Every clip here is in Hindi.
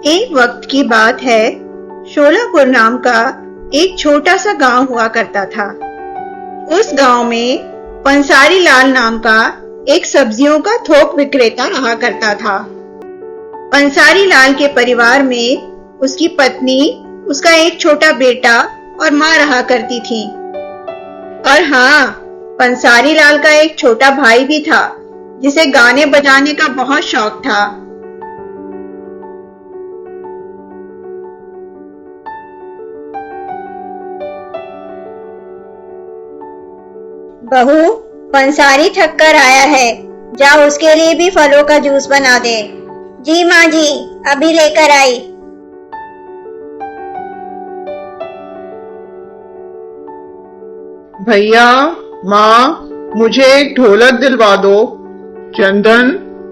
एक वक्त की बात है। शोलापुर नाम का एक छोटा सा गांव हुआ करता था। उस गांव में पंसारी लाल नाम का एक सब्जियों का थोक विक्रेता रहा करता था। पंसारी लाल के परिवार में उसकी पत्नी, उसका एक छोटा बेटा और माँ रहा करती थी। और हाँ, पंसारी लाल का एक छोटा भाई भी था जिसे गाने बजाने का बहुत शौक था। बहू, पंसारी थक कर आया है, जाओ उसके लिए भी फलों का जूस बना दे। जी माँ जी, अभी लेकर आई। भैया, माँ, मुझे एक ढोलक दिलवा दो। चंदन,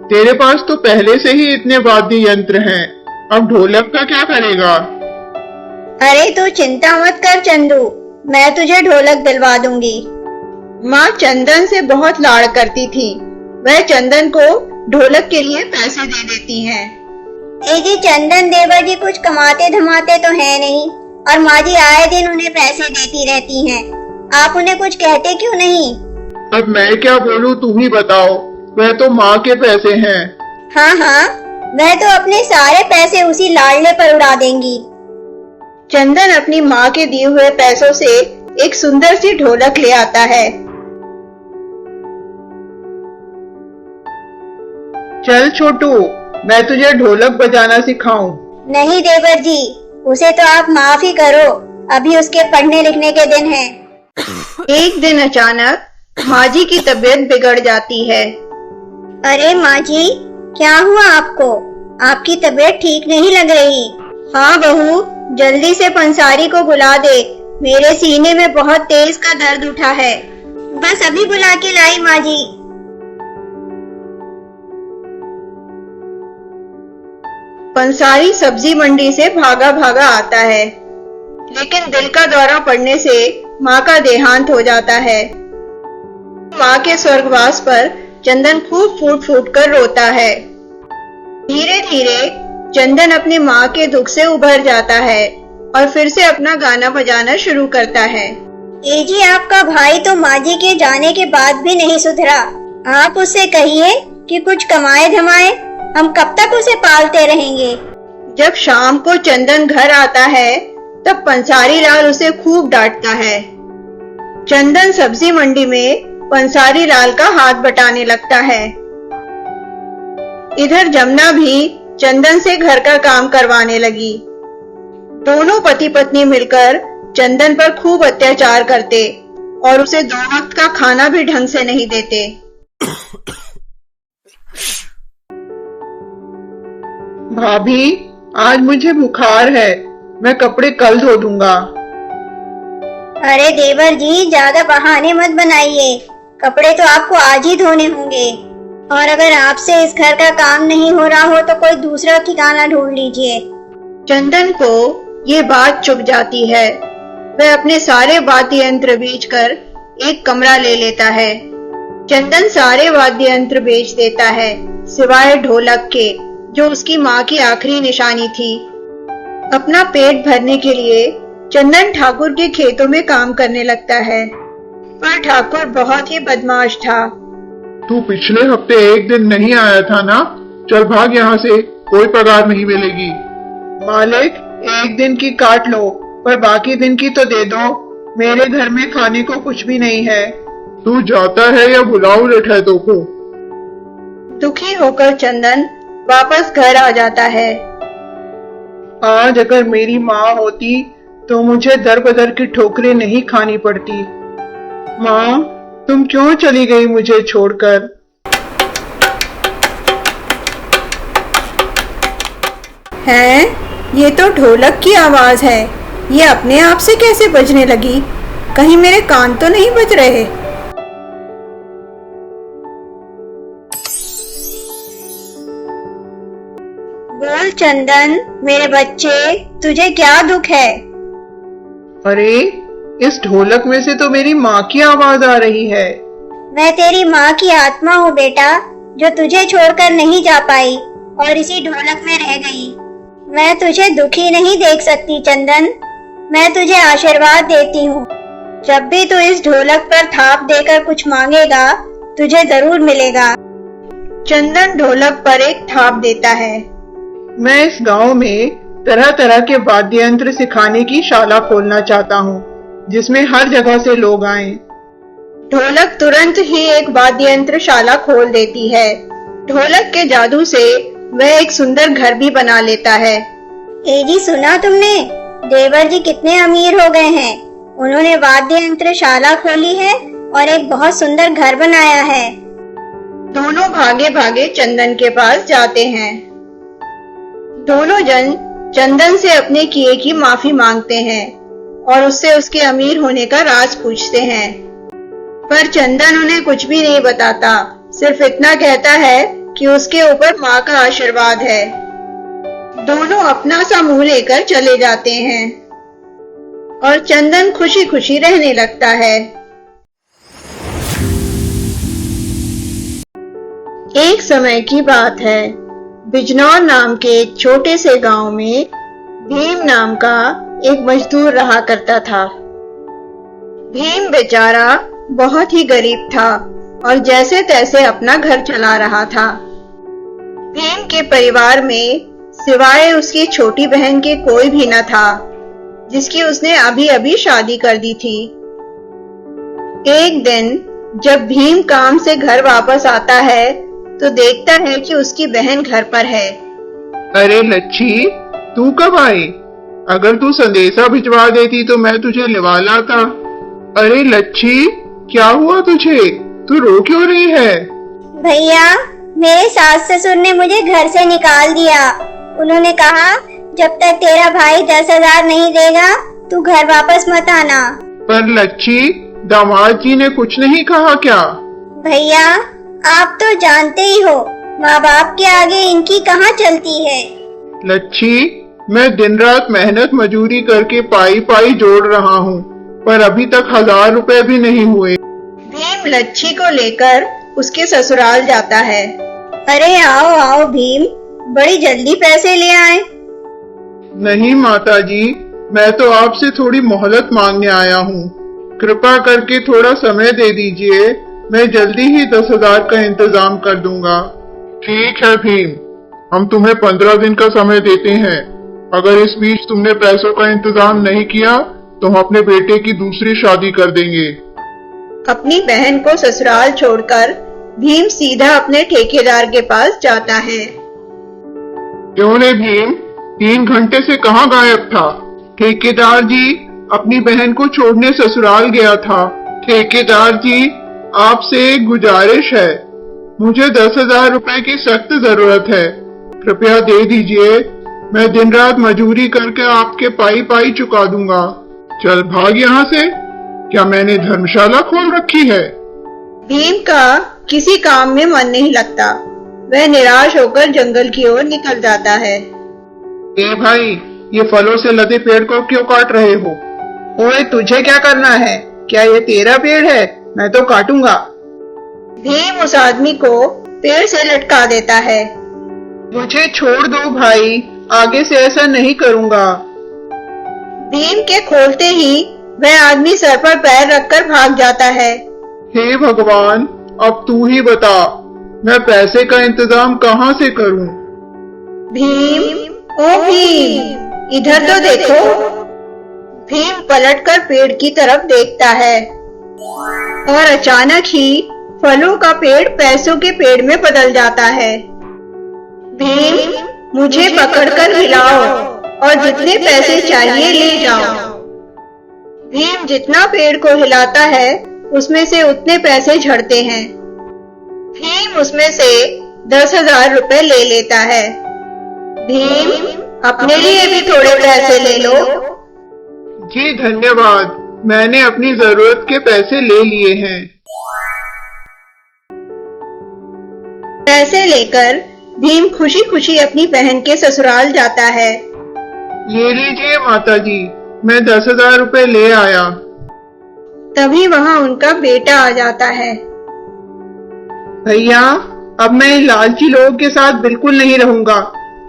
तेरे पास तो पहले से ही इतने वाद्य यंत्र हैं, अब ढोलक का क्या करेगा? अरे तू चिंता मत कर चंदू, मैं तुझे ढोलक दिलवा दूंगी। माँ चंदन से बहुत लाड़ करती थी। वह चंदन को ढोलक के लिए पैसे दे देती हैं। जी चंदन देवर जी कुछ कमाते धमाते तो है नहीं, और माँ जी आए दिन उन्हें पैसे देती रहती हैं। आप उन्हें कुछ कहते क्यों नहीं? अब मैं क्या बोलूँ, तुम ही बताओ। वह तो माँ के पैसे हैं। हाँ हाँ, वह तो अपने सारे पैसे उसी लाडले पर उड़ा देंगी। चंदन अपनी माँ के दिए हुए पैसों से एक सुंदर सी ढोलक ले आता है। चल छोटू, मैं तुझे ढोलक बजाना सिखाऊं। नहीं देवर जी, उसे तो आप माफ ही करो, अभी उसके पढ़ने लिखने के दिन हैं। एक दिन अचानक माँ जी की तबीयत बिगड़ जाती है। अरे माँ जी, क्या हुआ आपको? आपकी तबीयत ठीक नहीं लग रही। हाँ बहू, जल्दी से पंसारी को बुला दे, मेरे सीने में बहुत तेज का दर्द उठा है। बस अभी बुला के लाई माँ जी। पंसारी सब्जी मंडी से भागा भागा आता है, लेकिन दिल का दौरा पड़ने से माँ का देहांत हो जाता है। माँ के स्वर्गवास पर चंदन खूब फूट फूट कर रोता है। धीरे धीरे चंदन अपनी माँ के दुख से उभर जाता है और फिर से अपना गाना बजाना शुरू करता है। जी, आपका भाई तो माँ जी के जाने के बाद भी नहीं सुधरा। आप उससे कहिए कि कुछ कमाए धमाए, हम कब तक उसे पालते रहेंगे। जब शाम को चंदन घर आता है तब पंसारी लाल उसे खूब डांटता है। चंदन सब्जी मंडी में पंसारी लाल का हाथ बटाने लगता है। इधर जमुना भी चंदन से घर का काम करवाने लगी। दोनों पति पत्नी मिलकर चंदन पर खूब अत्याचार करते और उसे 2 वक्त का खाना भी ढंग से नहीं देते। भाभी, आज मुझे बुखार है, मैं कपड़े कल धो दूंगा। अरे देवर जी, ज्यादा बहाने मत बनाइए, कपड़े तो आपको आज ही धोने होंगे। और अगर आपसे इस घर का काम नहीं हो रहा हो तो कोई दूसरा ठिकाना ढूंढ लीजिए। चंदन को ये बात चुभ जाती है। वह अपने सारे वाद्य यंत्र बेचकर एक कमरा ले लेता है। चंदन सारे वाद्य यंत्र बेच देता है सिवाय ढोलक के, जो उसकी माँ की आखिरी निशानी थी। अपना पेट भरने के लिए चंदन ठाकुर के खेतों में काम करने लगता है, पर ठाकुर बहुत ही बदमाश था। तू पिछले हफ्ते एक दिन नहीं आया था ना? चल भाग यहाँ से, कोई पगार नहीं मिलेगी। मालिक, एक दिन की काट लो, पर बाकी दिन की तो दे दो। मेरे घर में खाने को कुछ भी नहीं है। तू जाता है या बुलाऊं रिठैतों को? दुखी होकर चंदन वापस घर आ जाता है। आज अगर मेरी माँ होती तो मुझे दर बदर की ठोकरें नहीं खानी पड़ती। माँ, तुम क्यों चली गई मुझे छोड़कर? हैं? ये तो ढोलक की आवाज है। ये अपने आप से कैसे बजने लगी? कहीं मेरे कान तो नहीं बज रहे? बोल चंदन, मेरे बच्चे, तुझे क्या दुख है? अरे, इस ढोलक में से तो मेरी माँ की आवाज आ रही है। मैं तेरी माँ की आत्मा हूँ बेटा, जो तुझे छोड़कर नहीं जा पाई और इसी ढोलक में रह गई। मैं तुझे दुखी नहीं देख सकती चंदन। मैं तुझे आशीर्वाद देती हूँ। जब भी तू इस ढोलक पर थाप देकर कुछ मांगेगा तुझे जरूर मिलेगा। चंदन ढोलक पर एक थाप देता है। मैं इस गांव में तरह तरह के वाद्य यंत्र सिखाने की शाला खोलना चाहता हूँ, जिसमें हर जगह से लोग आएं। ढोलक तुरंत ही एक वाद्य यंत्र शाला खोल देती है। ढोलक के जादू से वह एक सुंदर घर भी बना लेता है। ए जी, सुना तुमने? देवर जी कितने अमीर हो गए हैं। उन्होंने वाद्य यंत्र शाला खोली है और एक बहुत सुंदर घर बनाया है। दोनों भागे भागे चंदन के पास जाते हैं। दोनों जन चंदन से अपने किए की माफी मांगते हैं और उससे उसके अमीर होने का राज पूछते हैं। पर चंदन उन्हें कुछ भी नहीं बताता, सिर्फ इतना कहता है कि उसके ऊपर माँ का आशीर्वाद है। दोनों अपना सा मुंह लेकर चले जाते हैं और चंदन खुशी खुशी रहने लगता है। एक समय की बात है। बिजनौर नाम के एक छोटे से गांव में भीम नाम का एक मजदूर रहा करता था। भीम बेचारा बहुत ही गरीब था और जैसे तैसे अपना घर चला रहा था। भीम के परिवार में सिवाय उसकी छोटी बहन के कोई भी न था, जिसकी उसने अभी अभी शादी कर दी थी। एक दिन जब भीम काम से घर वापस आता है तो देखता है कि उसकी बहन घर पर है। अरे लच्छी, तू कब आई? अगर तू संदेशा भिजवा देती तो मैं तुझे लिवा लाता। अरे लच्छी, क्या हुआ तुझे? तू रो क्यों रही है? भैया, मेरे सास ससुर ने मुझे घर से निकाल दिया। उन्होंने कहा जब तक तेरा भाई 10,000 नहीं देगा तू घर वापस मत आना। पर लच्छी, दामाद जी ने कुछ नहीं कहा क्या? भैया, आप तो जानते ही हो, माँ बाप के आगे इनकी कहाँ चलती है। लच्छी, मैं दिन रात मेहनत मजूरी करके पाई पाई जोड़ रहा हूँ, पर अभी तक 1,000 रुपए भी नहीं हुए। भीम लच्छी को लेकर उसके ससुराल जाता है। अरे आओ आओ भीम, बड़ी जल्दी पैसे ले आए। नहीं माताजी, मैं तो आपसे थोड़ी मोहलत मांगने आया हूँ। कृपा करके थोड़ा समय दे दीजिए, मैं जल्दी ही 10,000 का इंतजाम कर दूंगा। ठीक है भीम, हम तुम्हें 15 दिन का समय देते हैं। अगर इस बीच तुमने पैसों का इंतजाम नहीं किया तो हम अपने बेटे की दूसरी शादी कर देंगे। अपनी बहन को ससुराल छोड़कर भीम सीधा अपने ठेकेदार के पास जाता है। क्यों ने भीम, 3 घंटे से कहाँ गायब था? ठेकेदार जी अपनी बहन को छोड़ने ससुराल गया था। ठेकेदार जी, आपसे एक गुजारिश है, मुझे 10,000 रुपए की सख्त जरूरत है, कृपया दे दीजिए। मैं दिन रात मजूरी करके आपके पाई पाई चुका दूंगा। चल भाग यहाँ से, क्या मैंने धर्मशाला खोल रखी है? भीम का किसी काम में मन नहीं लगता। वह निराश होकर जंगल की ओर निकल जाता है। ए भाई, ये फलों से लदे पेड़ को क्यों काट रहे हो? ओए, तुझे क्या करना है? क्या ये तेरा पेड़ है? मैं तो काटूंगा। भीम उस आदमी को पेड़ से लटका देता है। मुझे छोड़ दो भाई, आगे से ऐसा नहीं करूंगा। भीम के खोलते ही वह आदमी सर पर पैर रखकर भाग जाता है। हे भगवान, अब तू ही बता, मैं पैसे का इंतजाम कहाँ से करूं? भीम, ओ भीम, इधर तो देखो। भीम पलटकर पेड़ की तरफ देखता है और अचानक ही फलों का पेड़ पैसों के पेड़ में बदल जाता है। भीम, मुझे पकड़कर हिलाओ और जितने पैसे चाहिए ले जाओ। भीम जितना पेड़ को हिलाता है उसमें से उतने पैसे झड़ते हैं। भीम उसमें से 10,000 रुपए ले लेता है। भीम, अपने लिए भी थोड़े पैसे ले लो। जी धन्यवाद, मैंने अपनी जरूरत के पैसे ले लिए हैं। पैसे लेकर भीम खुशी खुशी अपनी बहन के ससुराल जाता है। ये लीजिए माताजी, मैं 10,000 रुपए ले आया। तभी वहां उनका बेटा आ जाता है। भैया, अब मैं इन लालची लोगों के साथ बिल्कुल नहीं रहूंगा।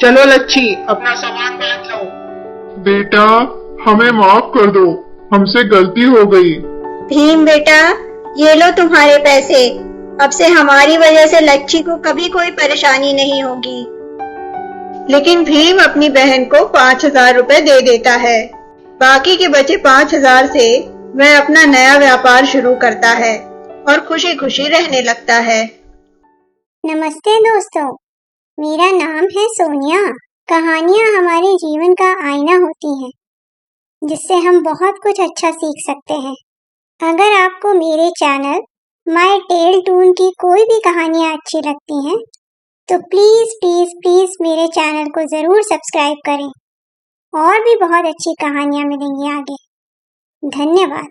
चलो लच्छी, अपना सामान बांध लो। बेटा, हमें माफ कर दो, हमसे गलती हो गई। भीम बेटा, ये लो तुम्हारे पैसे। अब से हमारी वजह से लच्छी को कभी कोई परेशानी नहीं होगी। लेकिन भीम अपनी बहन को 5,000 रुपए दे देता है। बाकी के बचे 5,000 से वह अपना नया व्यापार शुरू करता है और खुशी खुशी रहने लगता है। नमस्ते दोस्तों, मेरा नाम है सोनिया। कहानियाँ हमारे जीवन का आईना होती हैं, जिससे हम बहुत कुछ अच्छा सीख सकते हैं। अगर आपको मेरे चैनल माय टेल टून की कोई भी कहानियाँ अच्छी लगती हैं, तो प्लीज़ प्लीज़ प्लीज़ मेरे चैनल को ज़रूर सब्सक्राइब करें। और भी बहुत अच्छी कहानियाँ मिलेंगी आगे। धन्यवाद।